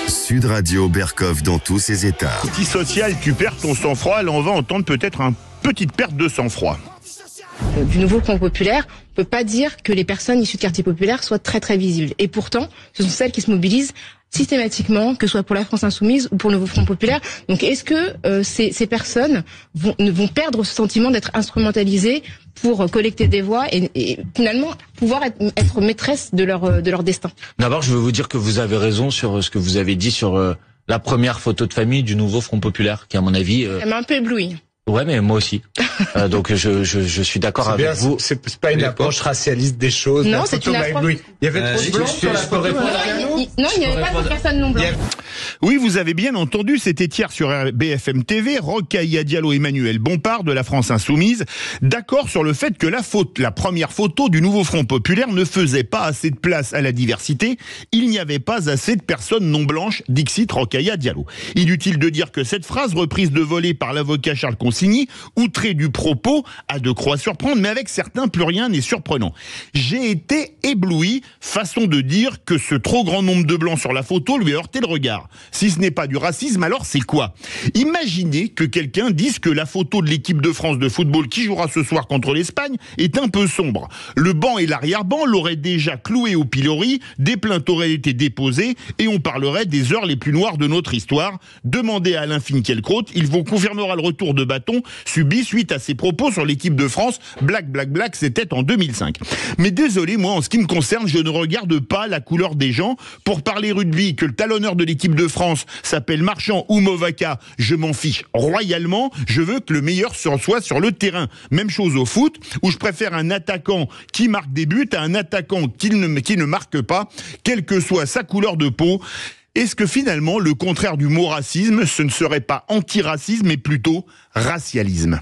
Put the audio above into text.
Sud Radio Bercoff dans tous ses états. Petit social, tu perds ton sang-froid. Là, on va entendre peut-être une petite perte de sang-froid. Du nouveau Front populaire, on peut pas dire que les personnes issues de quartiers populaires soient très très visibles. Et pourtant, ce sont celles qui se mobilisent systématiquement, que ce soit pour la France Insoumise ou pour le nouveau Front populaire. Donc est-ce que ces personnes vont perdre ce sentiment d'être instrumentalisées pour collecter des voix et finalement pouvoir être maîtresses de leur destin? D'abord, je veux vous dire que vous avez raison sur ce que vous avez dit sur la première photo de famille du nouveau Front populaire, qui à mon avis... Elle m'a un peu ébloui. Ouais, mais moi aussi. Donc je suis d'accord avec vous. C'est pas une approche racialiste des choses. Non, c'est une approche. Il y avait trop de blancs sur la photo. Non, il n'y avait pas de personne non blanche. Oui, vous avez bien entendu, c'était hier sur BFM TV, Rokhaya Diallo, Emmanuel Bompard de la France Insoumise, d'accord sur le fait que la première photo du nouveau Front populaire ne faisait pas assez de place à la diversité. Il n'y avait pas assez de personnes non blanches, dixit Rokhaya Diallo. Inutile de dire que cette phrase, reprise de volée par l'avocat Charles Consigny, outré du propos, a de quoi surprendre, mais avec certains, plus rien n'est surprenant. J'ai été ébloui, façon de dire que ce trop grand nombre de blancs sur la photo lui a heurté le regard. Si ce n'est pas du racisme, alors c'est quoi? Imaginez que quelqu'un dise que la photo de l'équipe de France de football qui jouera ce soir contre l'Espagne est un peu sombre. Le banc et l'arrière-banc l'auraient déjà cloué au pilori, des plaintes auraient été déposées et on parlerait des heures les plus noires de notre histoire. Demandez à Alain Finkielkraut, il vous confirmera le retour de bâton subi suite à ses propos sur l'équipe de France. Black, c'était en 2005. Mais désolé, moi, en ce qui me concerne, je ne regarde pas la couleur des gens. Pour parler rugby, que le talonneur de l'équipe de France s'appelle Marchand ou Movaka, je m'en fiche royalement. Je veux que le meilleur soit sur le terrain. Même chose au foot, où je préfère un attaquant qui marque des buts à un attaquant qui ne marque pas, quelle que soit sa couleur de peau. Est-ce que finalement, le contraire du mot racisme, ce ne serait pas antiracisme, mais plutôt racialisme ?